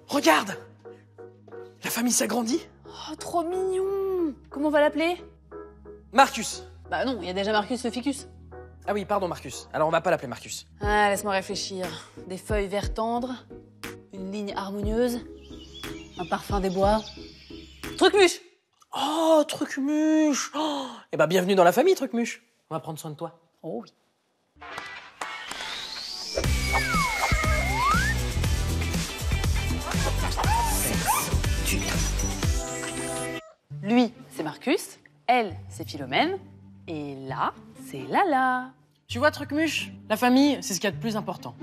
Regarde! La famille s'agrandit. Oh, trop mignon! Comment on va l'appeler? Marcus. Bah non, il y a déjà Marcus le ficus. Ah oui, pardon Marcus. Alors on va pas l'appeler Marcus. Ah, laisse-moi réfléchir. Des feuilles vert tendre, une ligne harmonieuse, un parfum des bois. Trucmuche! Oh, Trucmuche. Oh, eh ben bienvenue dans la famille, Trucmuche. On va prendre soin de toi. Oh oui. Lui, c'est Marcus, elle, c'est Philomène, et là, c'est Lala. Tu vois, Trucmuche, la famille, c'est ce qu'il y a de plus important.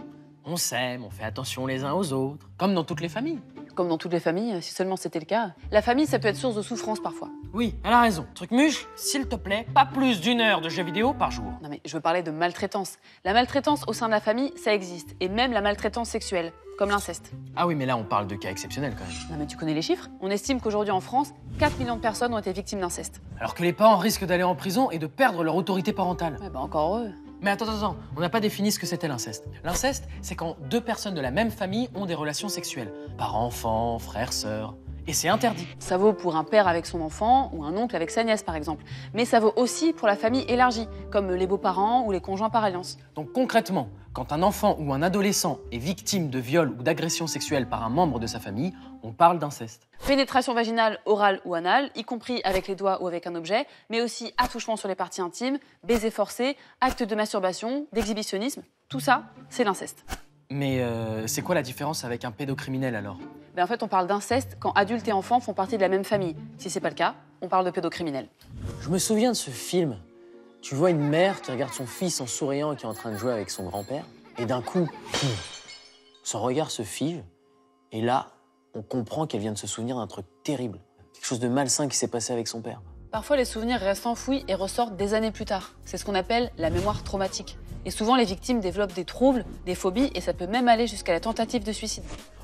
On s'aime, on fait attention les uns aux autres, comme dans toutes les familles. Comme dans toutes les familles, si seulement c'était le cas. La famille, ça peut être source de souffrance parfois. Oui, elle a raison. Trucmuche, s'il te plaît, pas plus d'1 heure de jeux vidéo par jour. Non mais je veux parler de maltraitance. La maltraitance au sein de la famille, ça existe. Et même la maltraitance sexuelle, comme l'inceste. Ah oui, mais là, on parle de cas exceptionnels quand même. Non mais tu connais les chiffres? On estime qu'aujourd'hui en France, 4 millions de personnes ont été victimes d'inceste. Alors que les parents risquent d'aller en prison et de perdre leur autorité parentale. Ouais, bah encore heureux. Mais attends, on n'a pas défini ce que c'était l'inceste. L'inceste, c'est quand 2 personnes de la même famille ont des relations sexuelles. Parents, enfants, frères, sœurs. Et c'est interdit. Ça vaut pour un père avec son enfant ou un oncle avec sa nièce par exemple. Mais ça vaut aussi pour la famille élargie, comme les beaux-parents ou les conjoints par alliance. Donc concrètement, quand un enfant ou un adolescent est victime de viol ou d'agression sexuelle par un membre de sa famille, on parle d'inceste. Pénétration vaginale, orale ou anale, y compris avec les doigts ou avec un objet, mais aussi attouchement sur les parties intimes, baisers forcés, actes de masturbation, d'exhibitionnisme, tout ça, c'est l'inceste. Mais c'est quoi la différence avec un pédocriminel alors? En fait, on parle d'inceste quand adultes et enfants font partie de la même famille. Si c'est pas le cas, on parle de pédocriminel. Je me souviens de ce film. Tu vois une mère qui regarde son fils en souriant et qui est en train de jouer avec son grand-père. Et d'un coup, son regard se fige. Et là, on comprend qu'elle vient de se souvenir d'un truc terrible. Quelque chose de malsain qui s'est passé avec son père. Parfois, les souvenirs restent enfouis et ressortent des années plus tard. C'est ce qu'on appelle la mémoire traumatique. Et souvent, les victimes développent des troubles, des phobies, et ça peut même aller jusqu'à la tentative de suicide.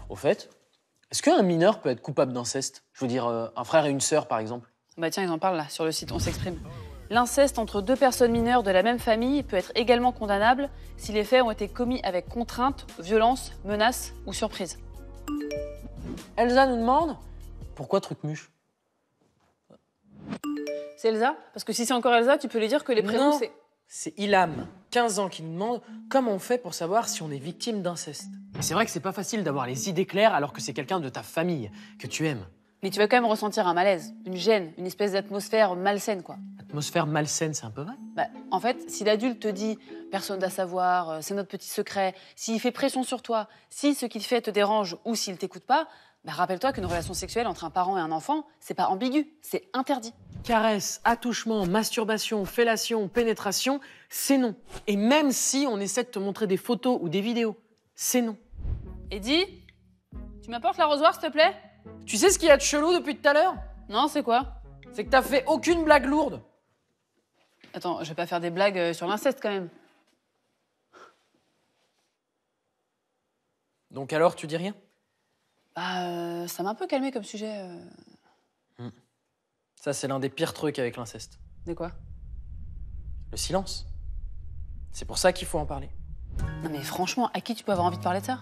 Au fait, est-ce qu'un mineur peut être coupable d'inceste? Je veux dire, un frère et une sœur, par exemple. Bah tiens, ils en parlent là, sur le site On s'exprime. L'inceste entre 2 personnes mineures de la même famille peut être également condamnable si les faits ont été commis avec contrainte, violence, menace ou surprise. Elsa nous demande pourquoi Trucmuche? C'est Elsa? Parce que si c'est encore Elsa, tu peux lui dire que les prénoms, Non. c'est... C'est Ilham, 15 ans, qui nous demande comment on fait pour savoir si on est victime d'inceste. Et c'est vrai que c'est pas facile d'avoir les idées claires alors que c'est quelqu'un de ta famille, que tu aimes. Mais tu vas quand même ressentir un malaise, une gêne, une espèce d'atmosphère malsaine, quoi. Atmosphère malsaine, c'est un peu vrai. Bah, en fait, si l'adulte te dit « personne doit savoir, c'est notre petit secret », s'il fait pression sur toi, si ce qu'il fait te dérange ou s'il t'écoute pas, bah, rappelle-toi qu'une relation sexuelle entre un parent et un enfant, c'est pas ambigu, c'est interdit. Caresse, attouchement, masturbation, fellation, pénétration, c'est non. Et même si on essaie de te montrer des photos ou des vidéos, c'est non. Eddie, tu m'apportes l'arrosoir, s'il te plaît? Tu sais ce qu'il y a de chelou depuis tout à l'heure? Non, c'est quoi? C'est que t'as fait aucune blague lourde. Attends, je vais pas faire des blagues sur l'inceste quand même. Donc alors, tu dis rien? Bah, ça m'a un peu calmé comme sujet. Ça, c'est l'un des pires trucs avec l'inceste. De quoi? Le silence. C'est pour ça qu'il faut en parler. Non mais franchement, à qui tu peux avoir envie de parler de ça?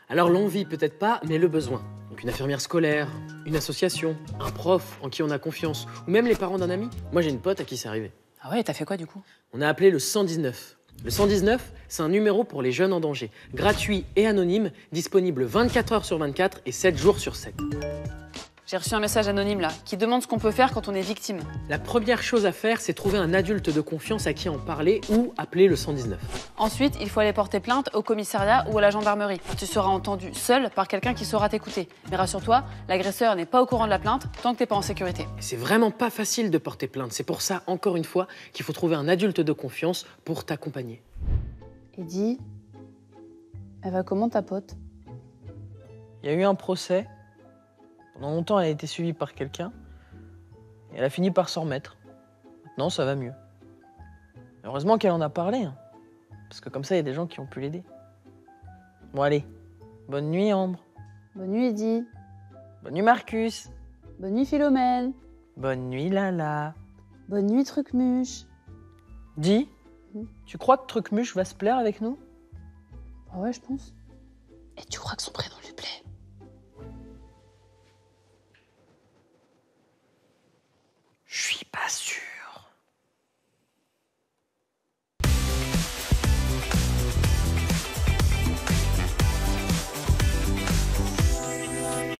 Alors l'envie, peut-être pas, mais le besoin. Donc une infirmière scolaire, une association, un prof en qui on a confiance, ou même les parents d'un ami. Moi, j'ai une pote à qui c'est arrivé. Ah ouais, t'as fait quoi du coup? On a appelé le 119. Le 119, c'est un numéro pour les jeunes en danger, gratuit et anonyme, disponible 24 heures sur 24 et 7 jours sur 7. J'ai reçu un message anonyme là, qui demande ce qu'on peut faire quand on est victime. La première chose à faire, c'est trouver un adulte de confiance à qui en parler ou appeler le 119. Ensuite, il faut aller porter plainte au commissariat ou à la gendarmerie. Tu seras entendu seul par quelqu'un qui saura t'écouter. Mais rassure-toi, l'agresseur n'est pas au courant de la plainte tant que t'es pas en sécurité. Et c'est vraiment pas facile de porter plainte. C'est pour ça, encore une fois, qu'il faut trouver un adulte de confiance pour t'accompagner. Eddie, elle va comment ta pote? Il y a eu un procès. Pendant longtemps, elle a été suivie par quelqu'un. Et elle a fini par s'en remettre. Maintenant, ça va mieux. Heureusement qu'elle en a parlé. Hein. Parce que comme ça, il y a des gens qui ont pu l'aider. Bon, allez. Bonne nuit, Ambre. Bonne nuit Eddie. Bonne nuit, Marcus. Bonne nuit Philomène. Bonne nuit, Lala. Bonne nuit Trucmuche. Dis, tu crois que Trucmuche va se plaire avec nous? Ah ouais, je pense. Et tu crois que son prénom